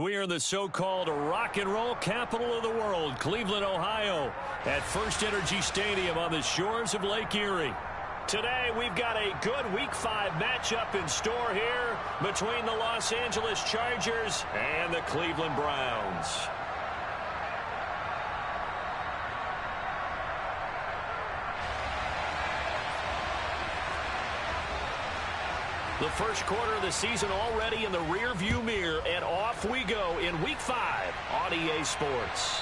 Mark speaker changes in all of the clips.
Speaker 1: We are in the so-called rock and roll capital of the world, Cleveland, Ohio, at First Energy Stadium on the shores of Lake Erie. Today, we've got a good Week 5 matchup in store here between the Los Angeles Chargers and the Cleveland Browns. The first quarter of the season already in the rear-view mirror, and off we go in Week 5 on EA Sports.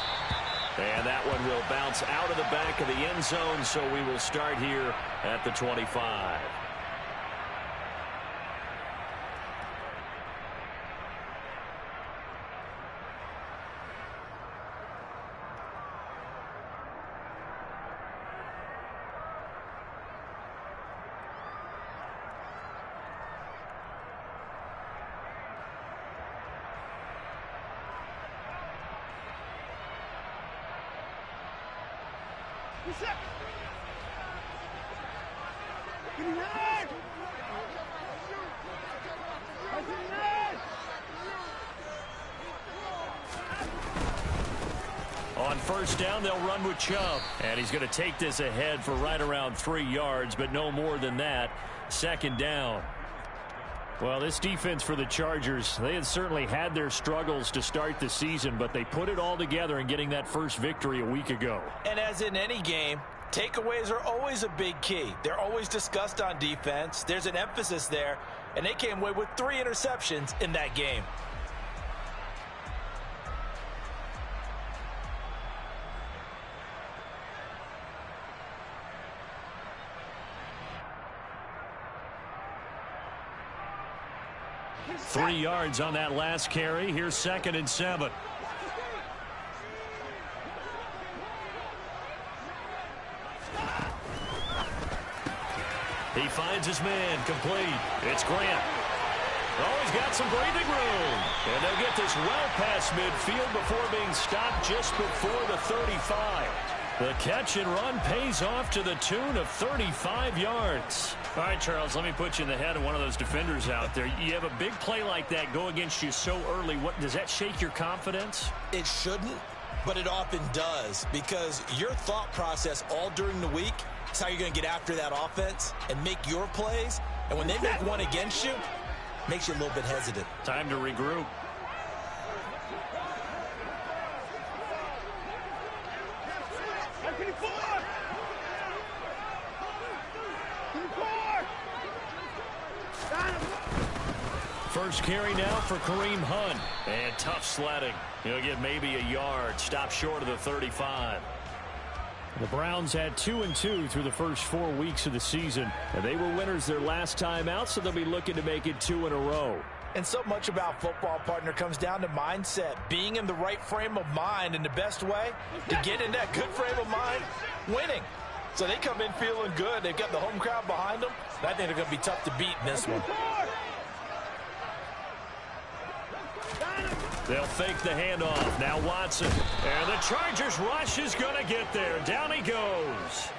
Speaker 1: And that one will bounce out of the back of the end zone, so we will start here at the 25. On first down, they'll run with Chubb. And he's going to take this ahead for right around 3 yards, but no more than that. Second down. Well, this defense for the Chargers, they had certainly had their struggles to start the season, but they put it all together in getting that first victory a week ago.
Speaker 2: And as in any game, takeaways are always a big key. They're always discussed on defense. There's an emphasis there, and they came away with 3 interceptions in that game.
Speaker 1: Three yards on that last carry. Here's 2nd and 7. He finds his man complete. It's Grant. Oh, he's got some breathing room. And they'll get this well past midfield before being stopped just before the 35. The catch and run pays off to the tune of 35 yards. All right, Charles, let me put you in the head of one of those defenders out there. You have a big play like that go against you so early. What does that shake your confidence?
Speaker 2: It shouldn't, but it often does, because your thought process all during the week is how you're going to get after that offense and make your plays. And when they make one against you, it makes you a little bit hesitant.
Speaker 1: Time to regroup. First carry now for Kareem Hunt. And tough sledding. He'll get maybe a yard. Stop short of the 35. The Browns had 2-2 through the first 4 weeks of the season. And they were winners their last time out, so they'll be looking to make it 2 in a row.
Speaker 2: And so much about football, partner, comes down to mindset. Being in the right frame of mind, and the best way to get in that good frame of mind, winning. So they come in feeling good. They've got the home crowd behind them. And I think they're going to be tough to beat in this one.
Speaker 1: They'll fake the handoff. Now Watson. And the Chargers rush is going to get there. Down he goes.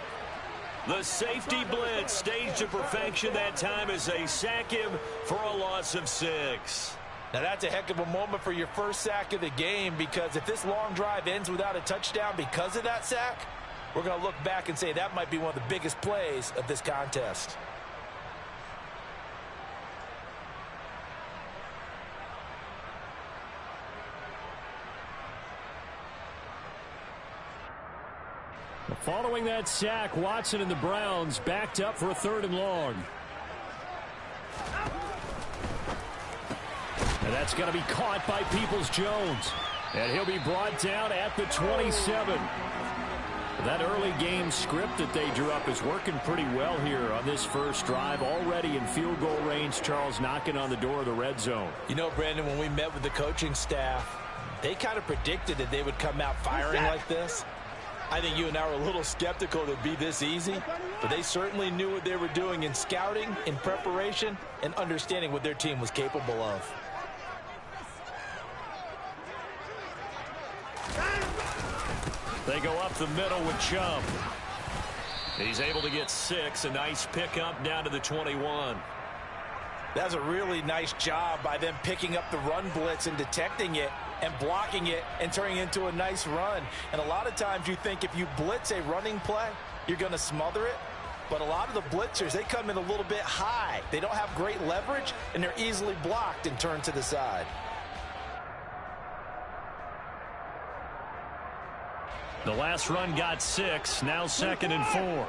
Speaker 1: The safety blitz staged to perfection that time as they sack him for a loss of 6.
Speaker 2: Now that's a heck of a moment for your first sack of the game, because if this long drive ends without a touchdown because of that sack, we're going to look back and say that might be one of the biggest plays of this contest.
Speaker 1: Following that sack, Watson and the Browns backed up for a 3rd and long. And that's going to be caught by Peoples-Jones. And he'll be brought down at the 27. That early game script that they drew up is working pretty well here on this first drive. Already in field goal range, Charles knocking on the door of the red zone.
Speaker 2: You know, Brandon, when we met with the coaching staff, they kind of predicted that they would come out firing like this. I think you and I were a little skeptical that it'd be this easy, but they certainly knew what they were doing in scouting, in preparation, and understanding what their team was capable of.
Speaker 1: They go up the middle with Chubb. He's able to get 6. A nice pickup down to the 21.
Speaker 2: That's a really nice job by them picking up the run blitz and detecting it and blocking it and turning it into a nice run. And a lot of times you think if you blitz a running play, you're going to smother it. But a lot of the blitzers, they come in a little bit high. They don't have great leverage, and they're easily blocked and turned to the side.
Speaker 1: The last run got 6, now 2nd and 4.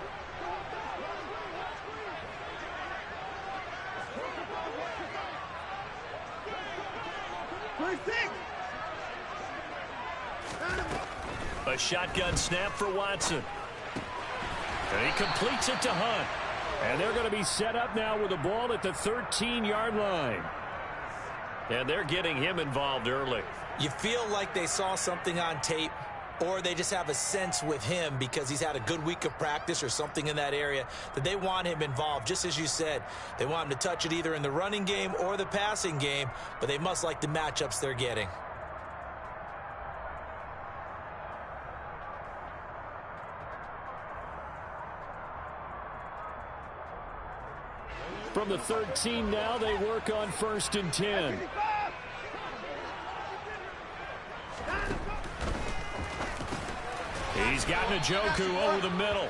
Speaker 1: A shotgun snap for Watson. And he completes it to Hunt. And they're going to be set up now with the ball at the 13-yard line. And they're getting him involved early.
Speaker 2: You feel like they saw something on tape, or they just have a sense with him because he's had a good week of practice or something in that area that they want him involved. Just as you said, they want him to touch it either in the running game or the passing game, but they must like the matchups they're getting.
Speaker 1: From the 13 now, they work on 1st and 10. He's got Njoku over the middle.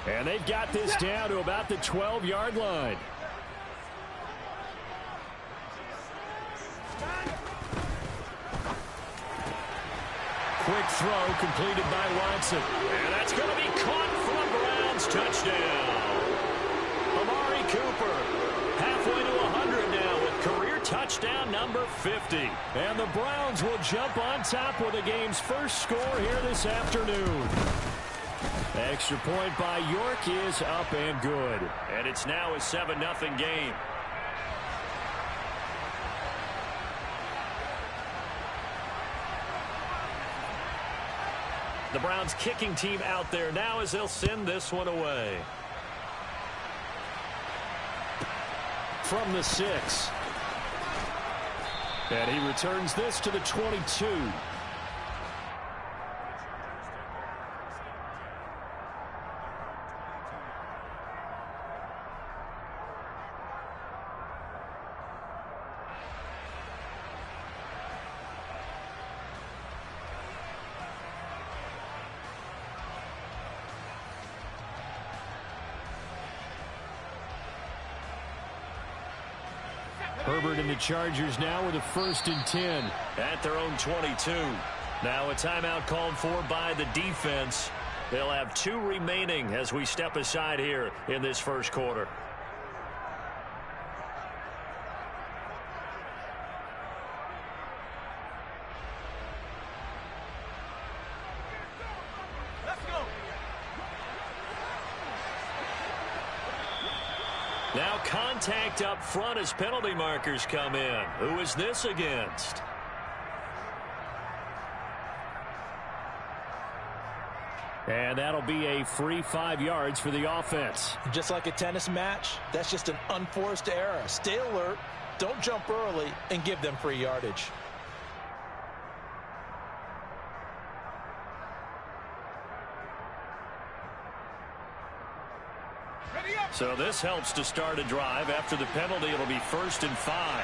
Speaker 1: And they've got this down to about the 12-yard line. Quick throw completed by Watson. And that's going to be caught for the Browns. Touchdown. Amari Cooper halfway to 100 now with career touchdown number 50. And the Browns will jump on top with the game's first score here this afternoon. Extra point by York is up and good. And it's now a 7-0 game. The Browns kicking team out there now as they'll send this one away. From the 6. And he returns this to the 22. Herbert and the Chargers now with a 1st and 10 at their own 22. Now a timeout called for by the defense. They'll have 2 remaining as we step aside here in this first quarter. Now contact up front as penalty markers come in. Who is this against? And that'll be a free 5 yards for the offense.
Speaker 2: Just like a tennis match, that's just an unforced error. Stay alert, don't jump early, and give them free yardage.
Speaker 1: So this helps to start a drive. After the penalty, it'll be 1st and 5.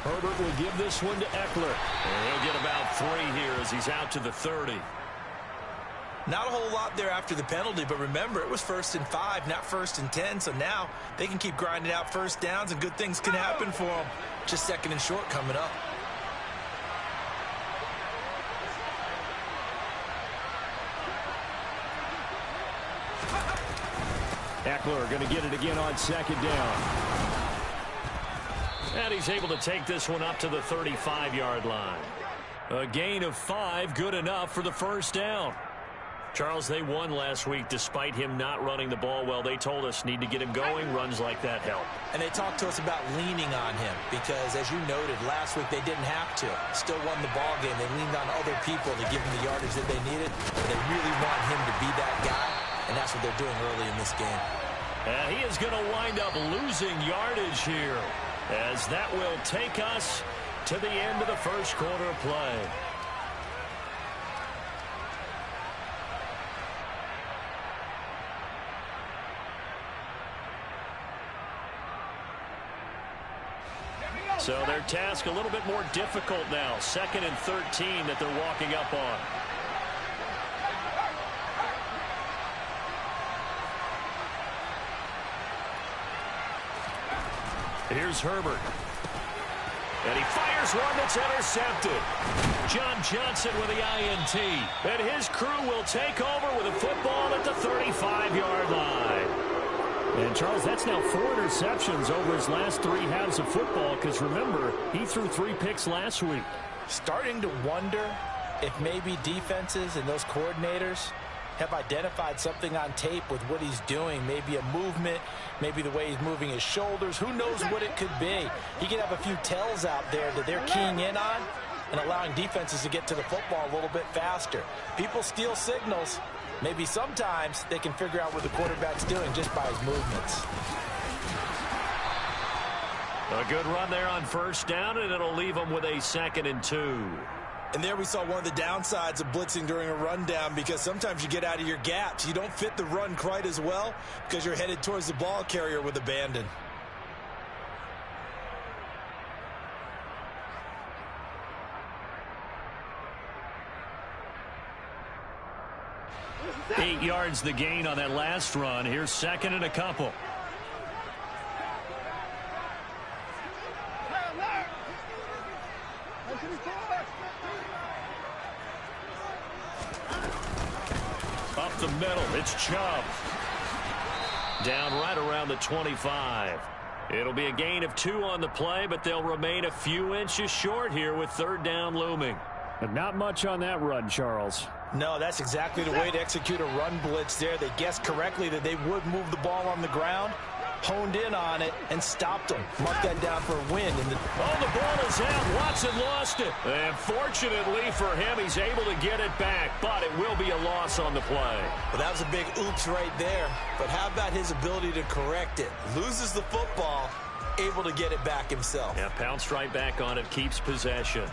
Speaker 1: Herbert will give this one to Eckler. And he'll get about 3 here as he's out to the 30.
Speaker 2: Not a whole lot there after the penalty, but remember, it was 1st and 5, not 1st and 10. So now they can keep grinding out first downs, and good things can happen for them. Just 2nd and short coming up.
Speaker 1: Eckler going to get it again on 2nd down. And he's able to take this one up to the 35-yard line. A gain of 5, good enough for the 1st down. Charles, they won last week despite him not running the ball well. They told us need to get him going. Runs like that help.
Speaker 2: And they talked to us about leaning on him because, as you noted, last week they didn't have to. Still won the ball game. They leaned on other people to give them the yardage that they needed. But they really want him to be that guy, and that's what they're doing early in this game.
Speaker 1: And he is going to wind up losing yardage here, as that will take us to the end of the first quarter of play. So their task a little bit more difficult now. 2nd and 13 that they're walking up on. Here's Herbert. And he fires one that's intercepted. John Johnson with the INT. And his crew will take over with a football at the 35-yard line. And, Charles, that's now 4 interceptions over his last 3 halves of football because, remember, he threw 3 picks last week.
Speaker 2: Starting to wonder if maybe defenses and those coordinators have identified something on tape with what he's doing. Maybe a movement, maybe the way he's moving his shoulders. Who knows what it could be? He could have a few tells out there that they're keying in on and allowing defenses to get to the football a little bit faster. People steal signals. Maybe sometimes they can figure out what the quarterback's doing just by his movements.
Speaker 1: A good run there on 1st down, and it'll leave them with a 2nd and 2.
Speaker 2: And there we saw one of the downsides of blitzing during a rundown, because sometimes you get out of your gaps. You don't fit the run quite as well because you're headed towards the ball carrier with abandon.
Speaker 1: Eight yards the gain on that last run. Here's 2nd and a couple. Up the middle, it's Chubb. Down right around the 25. It'll be a gain of 2 on the play, but they'll remain a few inches short here with 3rd down looming.
Speaker 3: But not much on that run, Charles.
Speaker 2: No, that's exactly the way to execute a run blitz there. They guessed correctly that they would move the ball on the ground, honed in on it, and stopped them. Mark that down for a win.
Speaker 1: Oh, the ball is out. Watson lost it. And fortunately for him, he's able to get it back, but it will be a loss on the play.
Speaker 2: Well, that was a big oops right there. But how about his ability to correct it? Loses the football, able to get it back himself.
Speaker 1: Yeah, pounced right back on it, keeps possession.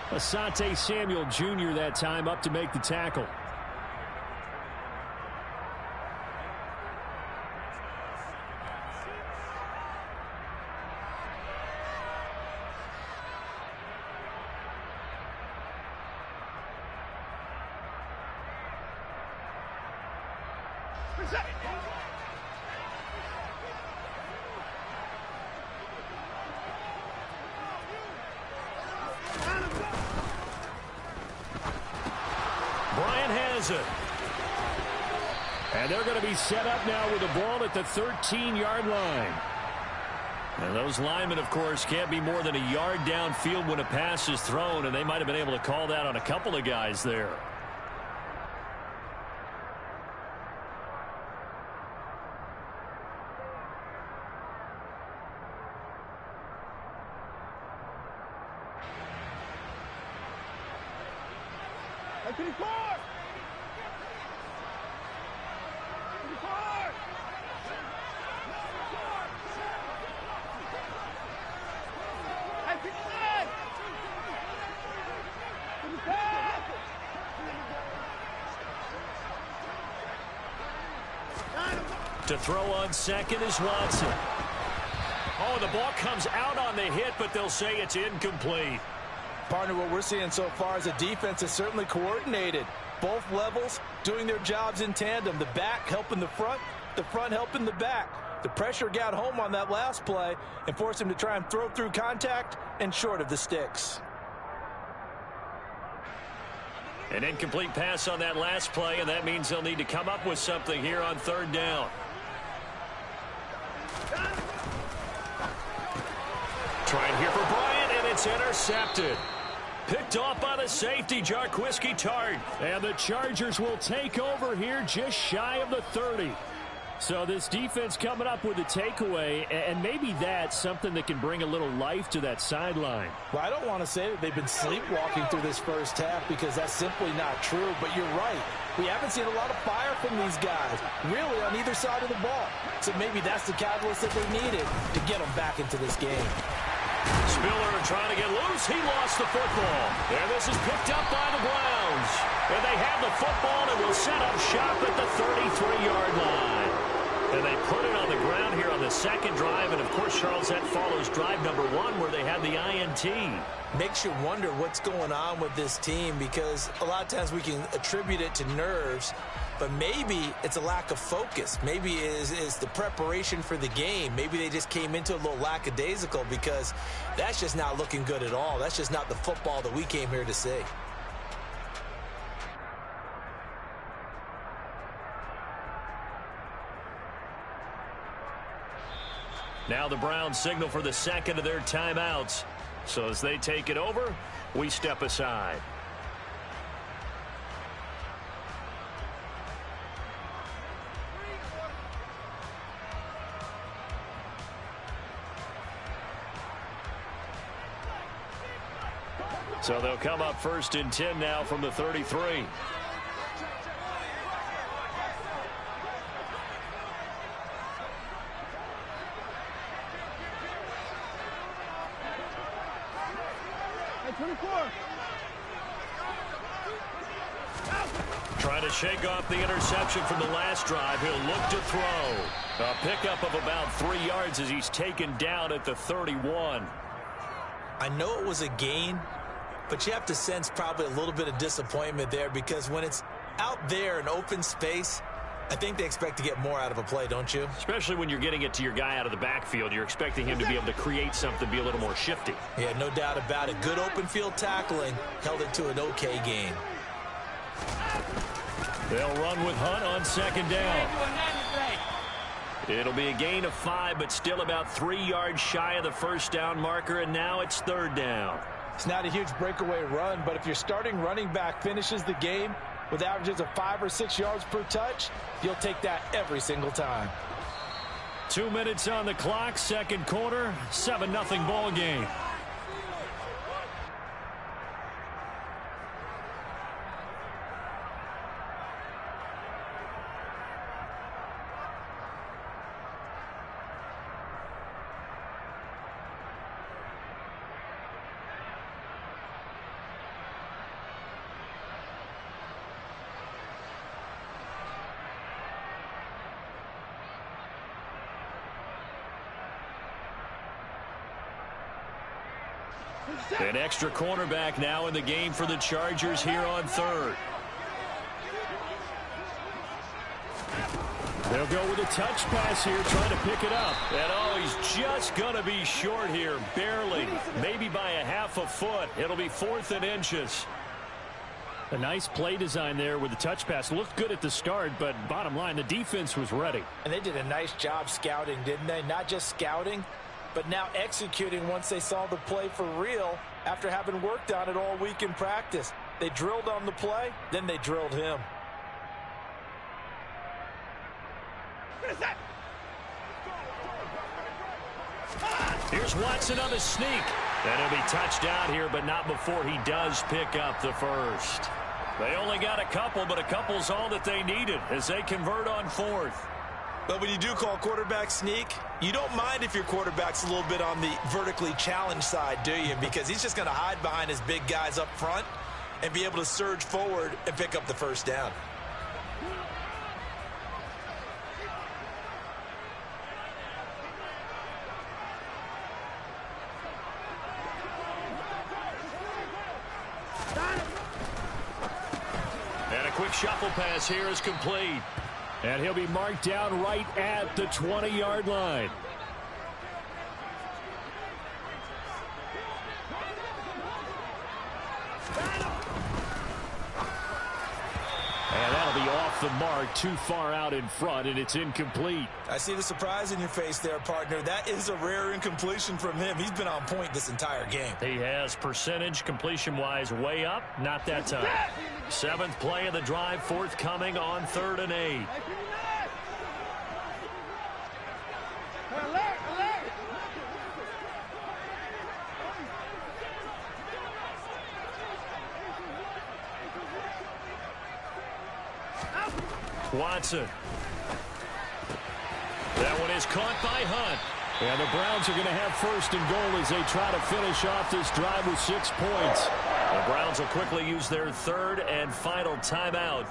Speaker 3: Asante Samuel Jr. that time up to make the tackle.
Speaker 1: Bryant has it.
Speaker 3: And they're going to be set up now with the ball at the 13-yard line.
Speaker 1: And those linemen, of course, can't be more than a yard downfield when a pass is thrown, and they might have been able to call that on a couple of guys there. To throw on second is Watson. Oh, the ball comes out on the hit, but they'll say it's incomplete.
Speaker 2: Partner, what we're seeing so far is a defense is certainly coordinated. Both levels doing their jobs in tandem. The back helping the front helping the back. The pressure got home on that last play and forced him to try and throw through contact and short of the sticks.
Speaker 1: An incomplete pass on that last play, and that means they'll need to come up with something here on 3rd down. Trying here for Bryant, and it's intercepted. Picked off by the safety, Jarquiski Tart.
Speaker 3: And the Chargers will take over here just shy of the 30. So this defense coming up with a takeaway, and maybe that's something that can bring a little life to that sideline.
Speaker 2: Well, I don't want to say that they've been sleepwalking through this first half because that's simply not true, but you're right. We haven't seen a lot of fire from these guys, really, on either side of the ball. So maybe that's the catalyst that they needed to get them back into this game.
Speaker 1: Spiller trying to get loose. He lost the football. And this is picked up by the Browns. And they have the football and will set up shop at the 33-yard line. And they put it on the ground here on the second drive. And, of course, Charles, that follows drive number 1 where they had the INT.
Speaker 2: Makes you wonder what's going on with this team because a lot of times we can attribute it to nerves, but maybe it's a lack of focus. Maybe it is the preparation for the game. Maybe they just came into a little lackadaisical because that's just not looking good at all. That's just not the football that we came here to see.
Speaker 1: Now the Browns signal for the second of their timeouts. So as they take it over, we step aside. So they'll come up 1st and 10 now from the 33. Trying to shake off the interception from the last drive. He'll look to throw. A pickup of about 3 yards as he's taken down at the 31.
Speaker 2: I know it was a gain, but you have to sense probably a little bit of disappointment there because when it's out there in open space, I think they expect to get more out of a play, don't you?
Speaker 1: Especially when you're getting it to your guy out of the backfield. You're expecting him to be able to create something, be a little more shifty.
Speaker 2: Yeah, no doubt about it. Good open field tackling held it to an okay gain.
Speaker 3: They'll run with Hunt on second down.
Speaker 1: It'll be a gain of 5, but still about 3 yards shy of the first down marker, and now it's 3rd down.
Speaker 2: It's not a huge breakaway run, but if your starting running back finishes the game with averages of 5 or 6 yards per touch, you'll take that every single time.
Speaker 3: 2 minutes on the clock, second quarter, 7-0 ball game. An extra cornerback now in the game for the Chargers here on 3rd. They'll go with a touch pass here, trying to pick it up. And oh, he's just going to be short here, barely, maybe by a half a foot. It'll be 4th and inches. A nice play design there with the touch pass. Looked good at the start, but bottom line, the defense was ready.
Speaker 2: And they did a nice job scouting, didn't they? Not just scouting, but now executing once they saw the play for real after having worked on it all week in practice. They drilled on the play, then they drilled him.
Speaker 1: Here's Watson on the sneak. And he'll be touched out here, but not before he does pick up the first. They only got a couple, but a couple's all that they needed as they convert on 4th.
Speaker 2: But when you do call quarterback sneak, you don't mind if your quarterback's a little bit on the vertically challenged side, do you? Because he's just going to hide behind his big guys up front and be able to surge forward and pick up the first down.
Speaker 1: And a quick shuffle pass here is complete.
Speaker 3: And he'll be marked down right at the 20-yard line. And that'll be off the mark, too far out in front, and it's incomplete.
Speaker 2: I see the surprise in your face there, partner. That is a rare incompletion from him. He's been on point this entire game.
Speaker 1: He has percentage completion-wise way up. Not that time. 7th play of the drive, forthcoming on 3rd and 8.
Speaker 3: Watson. That one is caught by Hunt. And the Browns are going to have first and goal as they try to finish off this drive with 6 points. The Browns will quickly use their third and final timeout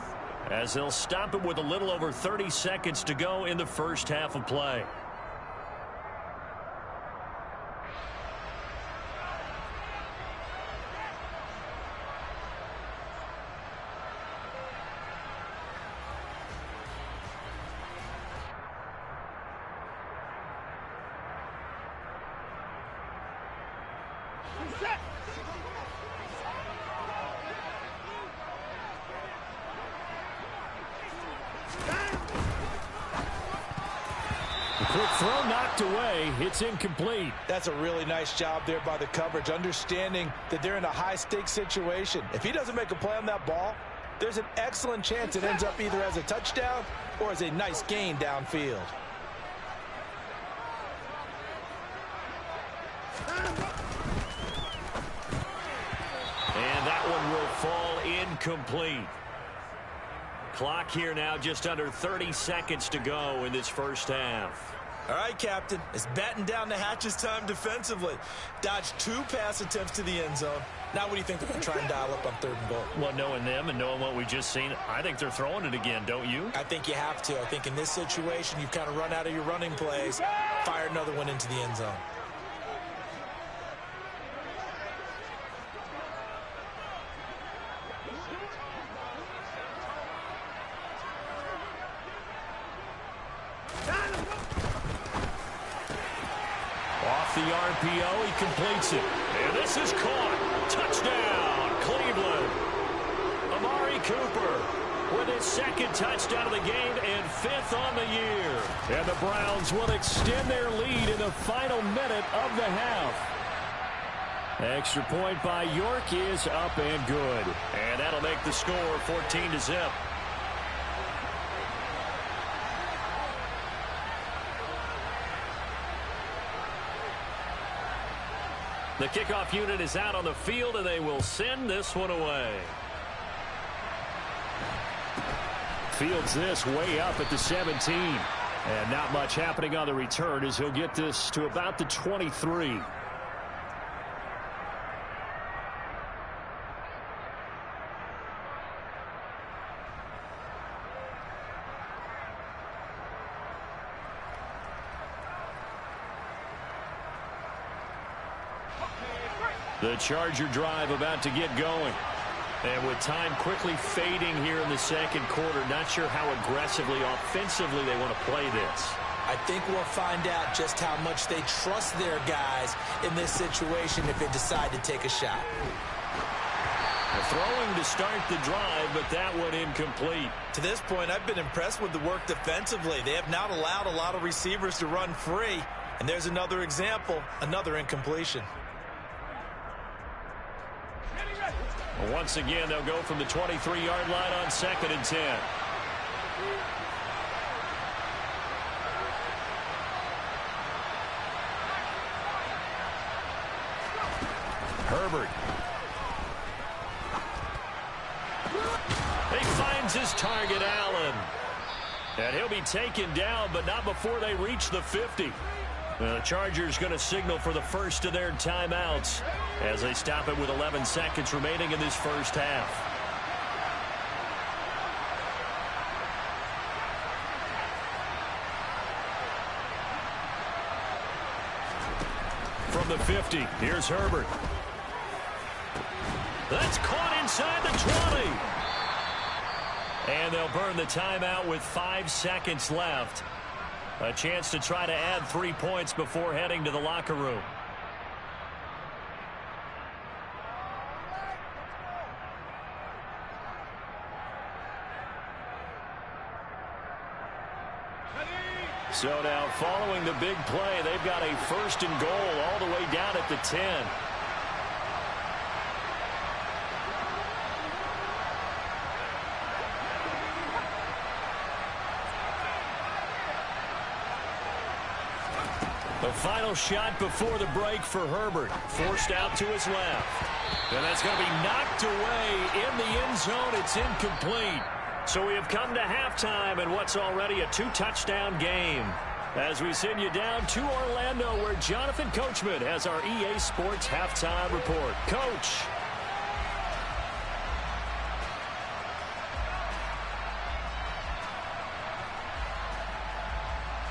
Speaker 3: as they'll stop it with a little over 30 seconds to go in the first half of play. Quick throw knocked away. It's incomplete.
Speaker 2: That's a really nice job there by the coverage, understanding that they're in a high-stakes situation. If he doesn't make a play on that ball, there's an excellent chance it ends up either as a touchdown or as a nice gain downfield.
Speaker 3: And that one will fall incomplete. Clock here now, just under 30 seconds to go in this first half.
Speaker 2: All right, Captain, it's batten down the hatches time defensively. Dodged 2 pass attempts to the end zone. Now what do you think they're going to try and dial up on 3rd and goal?
Speaker 3: Well, knowing them and knowing what we just seen, I think they're throwing it again, don't you?
Speaker 2: I think you have to. I think in this situation, you've kind of run out of your running plays. Fire another one into the end zone.
Speaker 3: Off the RPO, he completes it. And this is caught. Touchdown, Cleveland. Amari Cooper with his 2nd touchdown of the game and 5th on the year. And the Browns will extend their lead in the final minute of the half. Extra point by York is up and good. And that'll make the score 14-0. The kickoff unit is out on the field, and they will send this one away. Fields this way up at the 17. And not much happening on the return as he'll get this to about the 23. The Charger drive about to get going. And with time quickly fading here in the 2nd quarter, not sure how aggressively, offensively they want to play this.
Speaker 2: I think we'll find out just how much they trust their guys in this situation if they decide to take a shot.
Speaker 3: Throwing to start the drive, but that one incomplete.
Speaker 2: To this point, I've been impressed with the work defensively. They have not allowed a lot of receivers to run free. And there's another example, another incompletion.
Speaker 3: Once again, they'll go from the 23-yard line on 2nd and 10. Herbert. He finds his target, Allen. And he'll be taken down, but not before they reach the 50. The Chargers going to signal for the first of their timeouts as they stop it with 11 seconds remaining in this first half. From the 50, here's Herbert. That's caught inside the 20. And they'll burn the timeout with 5 seconds left. A chance to try to add 3 points before heading to the locker room. So now following the big play, they've got a 1st and goal all the way down at the 10. The final shot before the break for Herbert. Forced out to his left. And that's going to be knocked away in the end zone. It's incomplete. So we have come to halftime in what's already a 2-touchdown game. As we send you down to Orlando, where Jonathan Coachman has our EA Sports halftime report. Coach.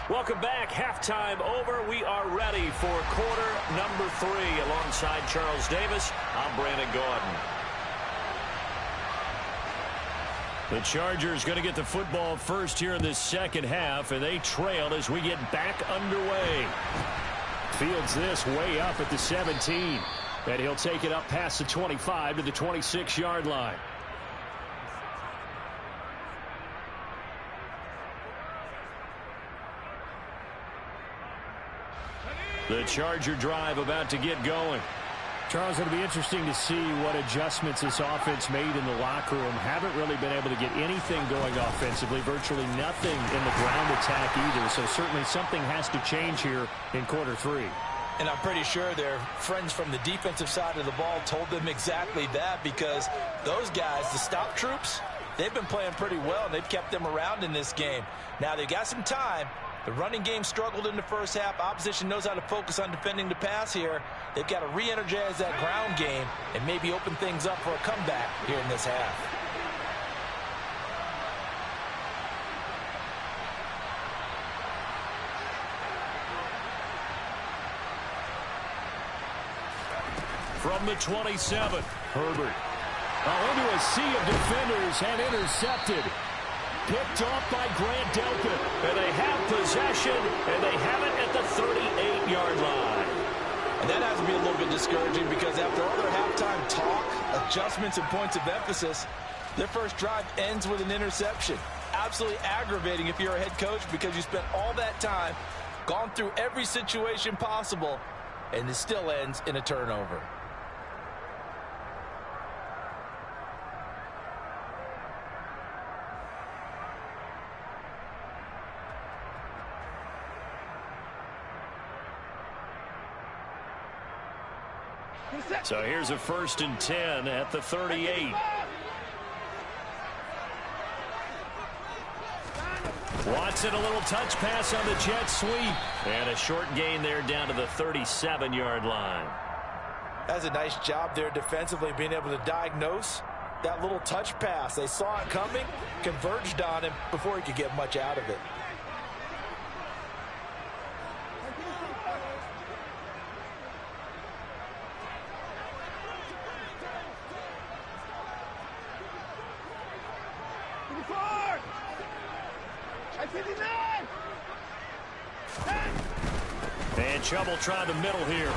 Speaker 3: Welcome back. Halftime over. We are ready for quarter number 3. Alongside Charles Davis, I'm Brandon Gaudin. The Chargers going to get the football first here in this second half, and they trail as we get back underway. Fields this way up at the 17, and he'll take it up past the 25 to the 26-yard line. The Charger drive about to get going. Charles, it'll be interesting to see what adjustments this offense made in the locker room. Haven't really been able to get anything going offensively, virtually nothing in the ground attack either. So certainly something has to change here in quarter 3.
Speaker 2: And I'm pretty sure their friends from the defensive side of the ball told them exactly that, because those guys, the stop troops, they've been playing pretty well, and they've kept them around in this game. Now they've got some time. The running game struggled in the first half. Opposition knows how to focus on defending the pass here. They've got to re-energize that ground game and maybe open things up for a comeback here in this half.
Speaker 3: From the 27, Herbert. Into a sea of defenders and intercepted. Picked off by Grant Delpit. And they have possession, and they have it at the 38-yard line.
Speaker 2: And that has to be a little bit discouraging, because after all their halftime talk, adjustments, and points of emphasis, their first drive ends with an interception. Absolutely aggravating if you're a head coach, because you spent all that time, gone through every situation possible, and it still ends in a turnover.
Speaker 3: So here's a 1st and 10 at the 38. Watson, a little touch pass on the jet sweep. And a short gain there down to the 37-yard line.
Speaker 2: That's a nice job there defensively, being able to diagnose that little touch pass. They saw it coming, converged on him before he could get much out of it.
Speaker 3: And Chubb try the middle here.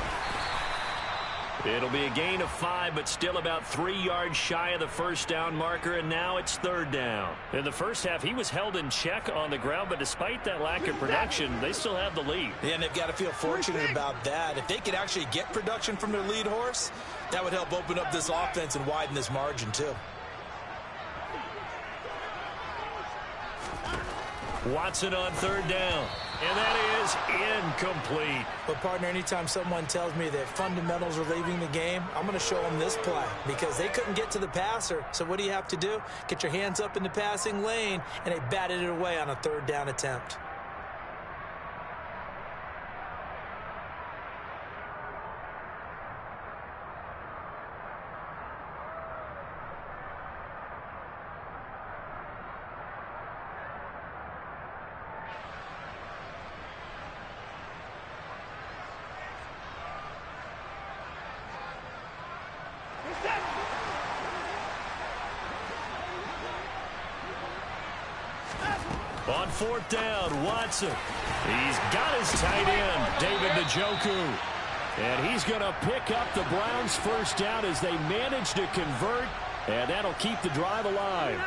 Speaker 3: It'll be a gain of 5, but still about 3 yards shy of the first down marker, and now it's 3rd down. In the first half, he was held in check on the ground, but despite that lack of production, they still have the lead.
Speaker 2: Yeah, and they've got to feel fortunate about that. If they could actually get production from their lead horse, that would help open up this offense and widen this margin too.
Speaker 3: Watson on 3rd down. And that is incomplete.
Speaker 2: But, partner, anytime someone tells me that fundamentals are leaving the game, I'm going to show them this play, because they couldn't get to the passer. So what do you have to do? Get your hands up in the passing lane, and they batted it away on a 3rd down attempt.
Speaker 3: On 4th down, Watson. He's got his tight end, David Njoku. And he's going to pick up the Browns' first down as they manage to convert, and that'll keep the drive alive.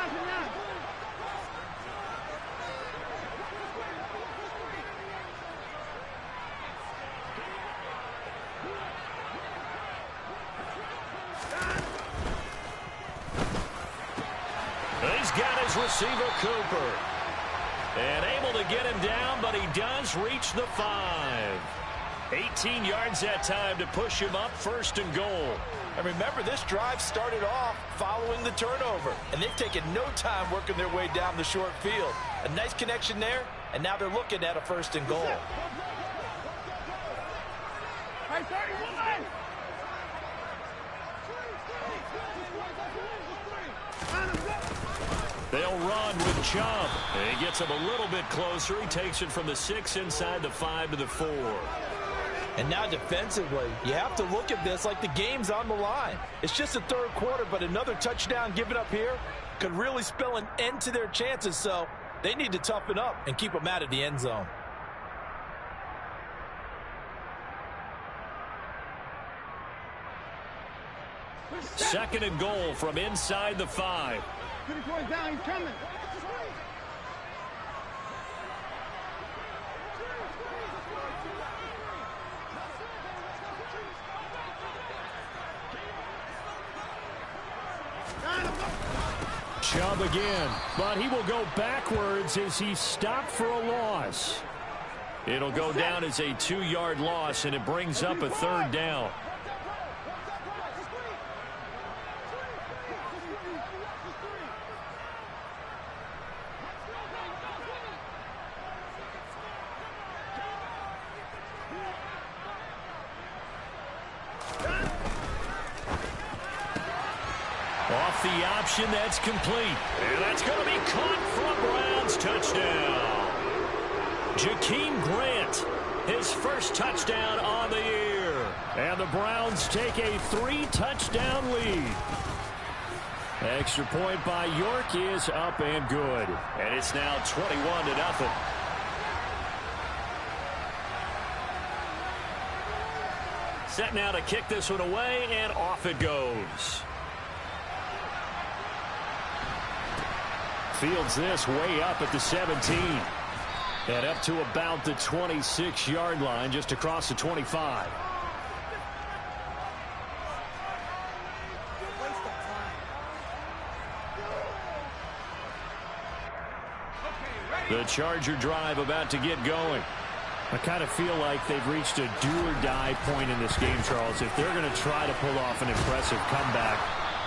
Speaker 3: He's got his receiver, Cooper. And able to get him down, but he does reach the 5.
Speaker 1: 18 yards that time to push him up 1st and goal.
Speaker 2: And remember, this drive started off following the turnover, and they've taken no time working their way down the short field. A nice connection there, and now they're looking at a 1st and goal.
Speaker 1: They'll run with Chubb. He gets him a little bit closer. He takes it from the 6 inside the 5 to the 4.
Speaker 2: And now defensively, you have to look at this like the game's on the line. It's just the 3rd quarter, but another touchdown given up here could really spell an end to their chances, so they need to toughen up and keep them out of the end zone.
Speaker 1: Second and goal from inside the 5.
Speaker 4: Down, he's coming.
Speaker 3: Chubb again, but he will go backwards as he stopped for a loss.
Speaker 1: It'll go down as a 2-yard loss, and it brings up a 3rd down. Off the option, that's complete. And that's going to be caught for a Browns touchdown. Jakeem Grant, his first touchdown on the year.
Speaker 3: And the Browns take a 3-touchdown lead. Extra point by York is up and good.
Speaker 1: And it's now 21-0. Set now to kick this one away, and off it goes.
Speaker 3: Fields this way up at the 17. And up to about the 26-yard line, just across the 25. The Charger drive about to get going. I kind of feel like they've reached a do-or-die point in this game, Charles. If they're going to try to pull off an impressive comeback,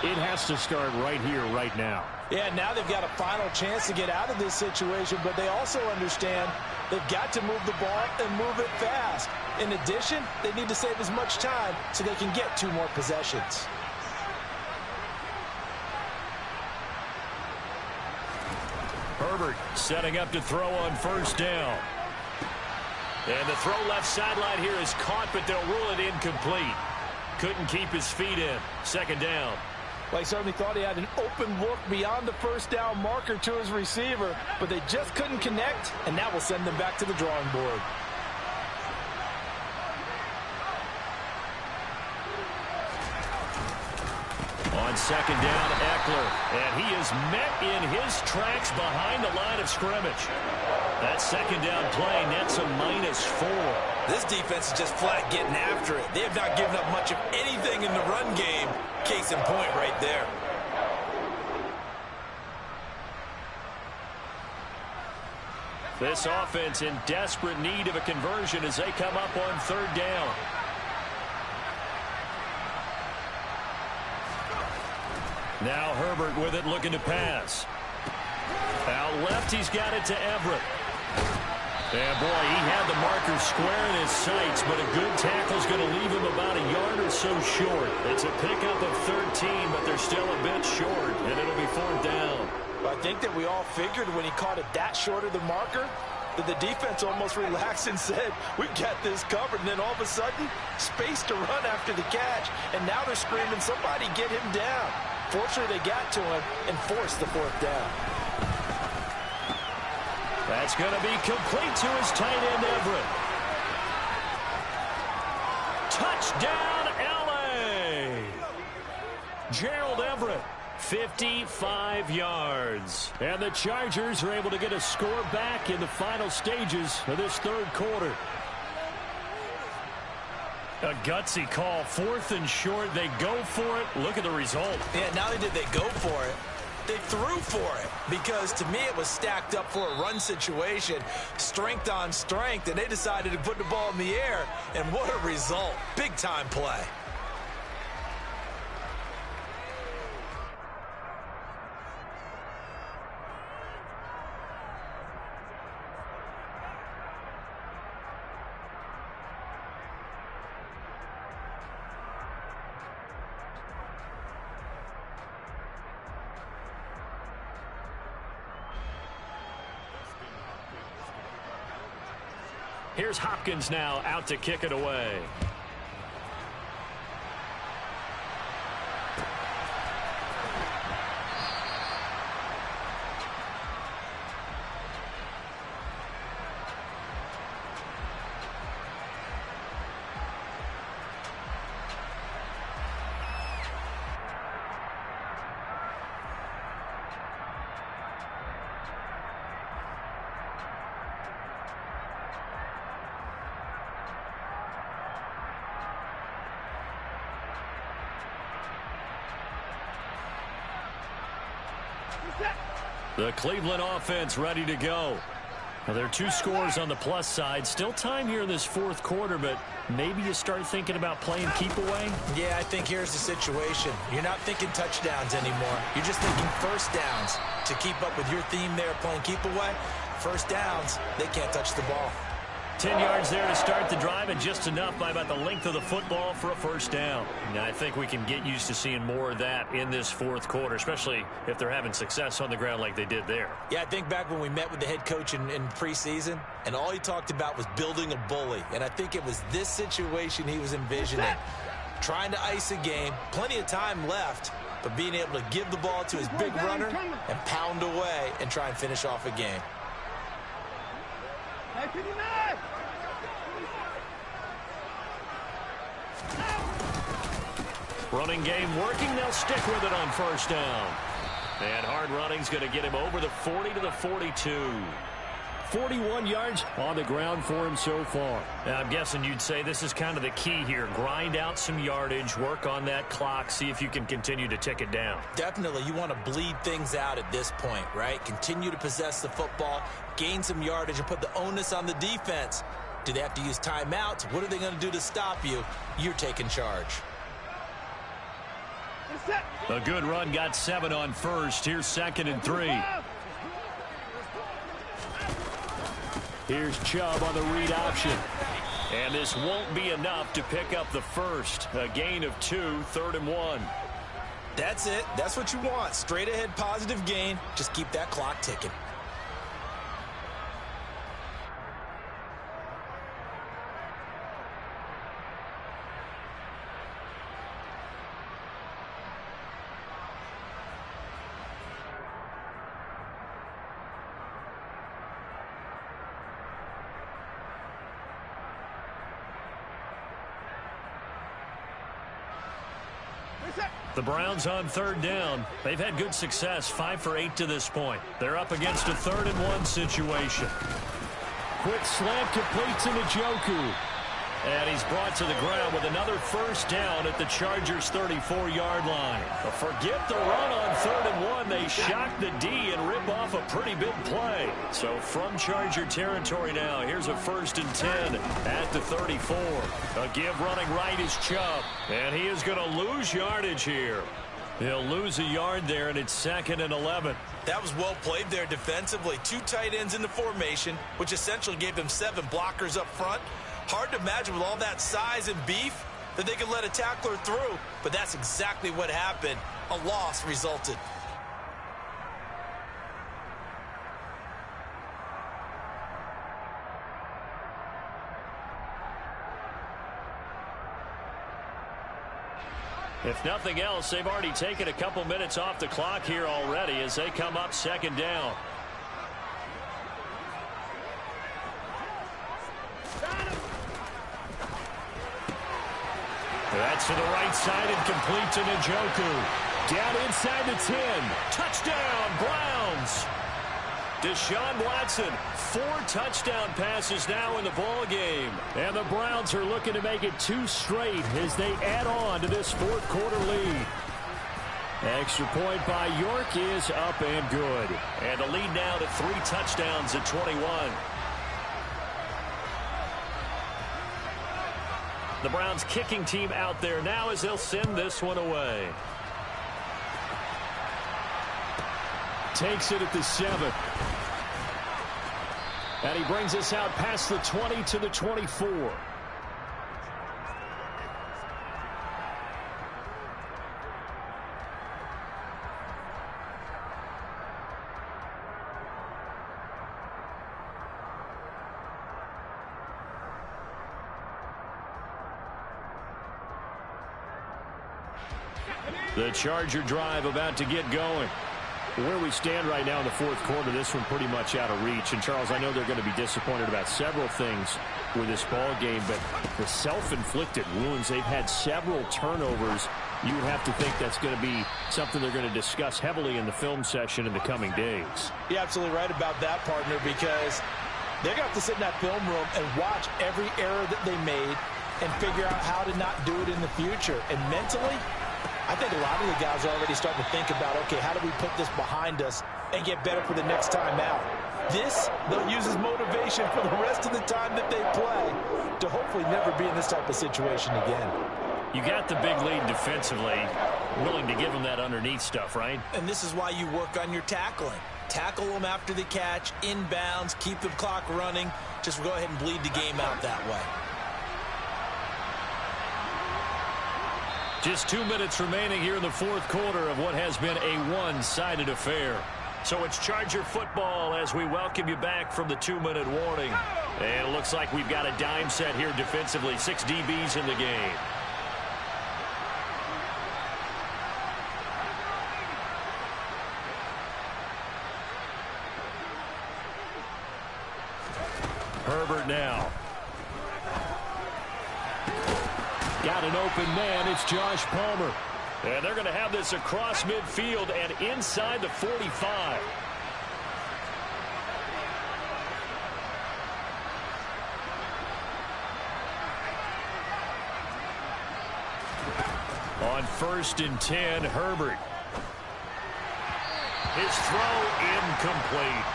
Speaker 3: it has to start right here, right now.
Speaker 2: Yeah, now they've got a final chance to get out of this situation, but they also understand they've got to move the ball and move it fast. In addition, they need to save as much time so they can get 2 more possessions.
Speaker 1: Herbert setting up to throw on 1st down. And the throw left sideline here is caught, but they'll rule it incomplete. Couldn't keep his feet in. 2nd down.
Speaker 2: Well, he certainly thought he had an open look beyond the 1st down marker to his receiver, but they just couldn't connect, and now we'll send them back to the drawing board.
Speaker 1: On 2nd down, Eckler, and he is met in his tracks behind the line of scrimmage. That 2nd down play nets a -4.
Speaker 2: This defense is just flat getting after it. They have not given up much of anything in the run game. Case in point right there.
Speaker 1: This offense in desperate need of a conversion as they come up on 3rd down. Now Herbert with it, looking to pass. Out left, he's got it to Everett. And boy, he had the marker square in his sights, but a good tackle's going to leave him about a yard or so short. It's a pickup of 13, but they're still a bit short, and it'll be 4th down.
Speaker 2: I think that we all figured when he caught it that short of the marker that the defense almost relaxed and said, we've got this covered. And then all of a sudden, space to run after the catch. And now they're screaming, somebody get him down. Fortunately, they got to him and forced the 4th down.
Speaker 1: That's going to be complete to his tight end, Everett. Touchdown, L.A. Gerald Everett, 55 yards.
Speaker 3: And the Chargers are able to get a score back in the final stages of this 3rd quarter.
Speaker 1: A gutsy call, 4th and short. They go for it. Look at the result.
Speaker 2: Yeah, not only did they go for it, they threw for it, because to me it was stacked up for a run situation, strength on strength, and they decided to put the ball in the air, and what a result. Big-time play.
Speaker 3: Here's Hopkins now out to kick it away. The Cleveland offense ready to go. Well, there are two scores on the plus side. Still time here in this fourth quarter, but maybe you start thinking about playing keep away?
Speaker 2: Yeah, I think here's the situation. You're not thinking touchdowns anymore. You're just thinking first downs. To keep up with your theme there, playing keep away, first downs, they can't touch the ball.
Speaker 3: 10 yards there to start the drive, and just enough by about the length of the football for a first down. Now, I think we can get used to seeing more of that in this fourth quarter, especially if they're having success on the ground like they did there.
Speaker 2: Yeah, I think back when we met with the head coach in preseason, and all he talked about was building a bully. And I think it was this situation he was envisioning. Trying to ice a game, plenty of time left, but being able to give the ball to his big runner and pound away and try and finish off a game.
Speaker 3: Running game working. They'll stick with it on first down. And hard running's going to get him over the 40 to the 42. 41 yards on the ground for him so far. Now, I'm guessing you'd say this is kind of the key here. Grind out some yardage, work on that clock, see if you can continue to tick it down.
Speaker 2: Definitely. You want to bleed things out at this point, right? Continue to possess the football, gain some yardage, and put the onus on the defense. Do they have to use timeouts? What are they going to do to stop you? You're taking charge.
Speaker 3: A good run, got 7 on first. Here's 2nd and 3. Here's Chubb on the read option. And this won't be enough to pick up the first. A gain of 2, 3rd and 1.
Speaker 2: That's it. That's what you want. Straight ahead positive gain. Just keep that clock ticking.
Speaker 3: The Browns on 3rd down. They've had good success, 5 for 8 to this point. They're up against a 3rd and 1 situation. Quick slant complete to Njoku. And he's brought to the ground with another first down at the Chargers' 34-yard line. But forget the run on 3rd and 1. They shock the D and rip off a pretty big play. So from Charger territory now, here's a 1st and 10 at the 34. A give running right is Chubb. And he is going to lose yardage here. He'll lose a yard there, and it's 2nd and 11.
Speaker 2: That was well played there defensively. 2 tight ends in the formation, which essentially gave them 7 blockers up front. Hard to imagine with all that size and beef that they could let a tackler through, but that's exactly what happened. A loss resulted.
Speaker 3: If nothing else, they've already taken a couple minutes off the clock here already as they come up 2nd down. That's to the right side and complete to Njoku. Down inside the 10. Touchdown, Browns. Deshaun Watson, 4 touchdown passes now in the ball game. And the Browns are looking to make it 2 straight as they add on to this fourth quarter lead. Extra point by York is up and good.
Speaker 1: And the lead now to 3 touchdowns at 21. The Browns kicking team out there now as they'll send this one away.
Speaker 3: Takes it at the 7. And he brings us out past the 20 to the 24. The Charger drive about to get going. Where we stand right now in the fourth quarter, this one pretty much out of reach. And, Charles, I know they're going to be disappointed about several things with this ball game, but the self-inflicted wounds, they've had several turnovers. You would have to think that's going to be something they're going to discuss heavily in the film session in the coming days.
Speaker 2: You're absolutely right about that, partner, because they're going to have to sit in that film room and watch every error that they made and figure out how to not do it in the future. And mentally, I think a lot of the guys are already starting to think about, okay, how do we put this behind us and get better for the next time out? This, they'll use as motivation for the rest of the time that they play to hopefully never be in this type of situation again.
Speaker 3: You got the big lead defensively, willing to give them that underneath stuff, right?
Speaker 2: And this is why you work on your tackling. Tackle them after the catch, inbounds, keep the clock running. Just go ahead and bleed the game out that way.
Speaker 3: Just 2 minutes remaining here in the fourth quarter of what has been a one-sided affair.
Speaker 1: So it's Charger football as we welcome you back from the 2-minute warning. And it looks like we've got a dime set here defensively. 6 DBs in the game. Herbert now.
Speaker 3: Got an open man. It's Josh Palmer.
Speaker 1: And they're going to have this across midfield and inside the 45. On 1st and 10, Herbert. His throw incomplete.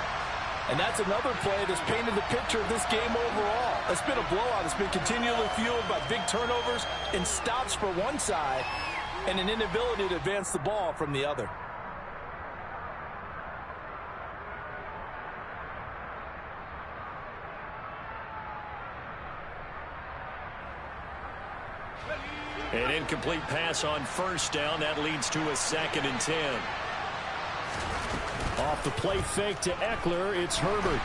Speaker 2: And that's another play that's painted the picture of this game overall. It's been a blowout. It's been continually fueled by big turnovers and stops for one side and an inability to advance the ball from the other.
Speaker 1: An incomplete pass on 1st down. That leads to a 2nd and 10.
Speaker 3: Off the play fake to Eckler, it's Herbert.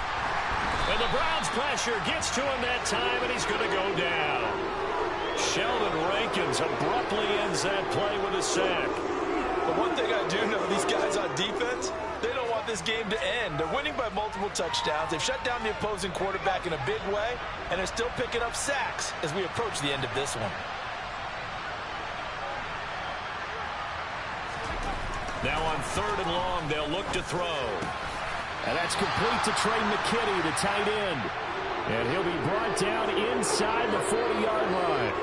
Speaker 1: And the Browns pressure gets to him that time, and he's going to go down. Sheldon Rankins abruptly ends that play with a sack.
Speaker 2: The one thing I do know, these guys on defense, they don't want this game to end. They're winning by multiple touchdowns. They've shut down the opposing quarterback in a big way, and they're still picking up sacks as we approach the end of this one.
Speaker 1: Now on 3rd and long, they'll look to throw.
Speaker 3: And that's complete to Trey McKinney, the tight end. And he'll be brought down inside the 40-yard line.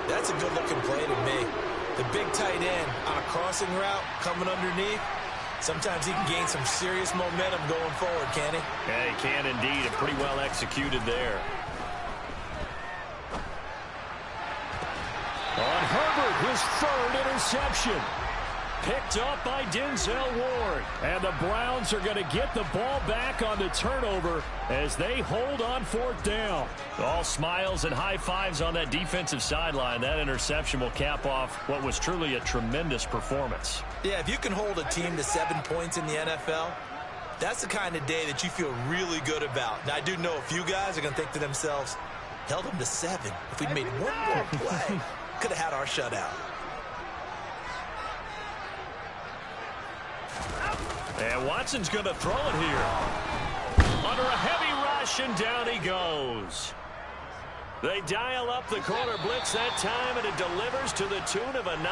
Speaker 2: That's a good-looking play to me. The big tight end on a crossing route coming underneath. Sometimes he can gain some serious momentum going forward, can he?
Speaker 1: Yeah, he can indeed, and pretty well executed there.
Speaker 3: On Herbert, his 3rd interception.
Speaker 1: Picked up by Denzel Ward.
Speaker 3: And the Browns are going to get the ball back on the turnover as they hold on 4th down.
Speaker 1: All smiles and high fives on that defensive sideline. That interception will cap off what was truly a tremendous performance.
Speaker 2: Yeah, if you can hold a team to 7 points in the NFL, that's the kind of day that you feel really good about. Now, I do know a few guys are going to think to themselves, held them to 7. If we'd made one more play, could have had our shutout.
Speaker 1: And Watson's going to throw it here. Under a heavy rush, and down he goes. They dial up the corner blitz that time, and it delivers to the tune of a 9-yard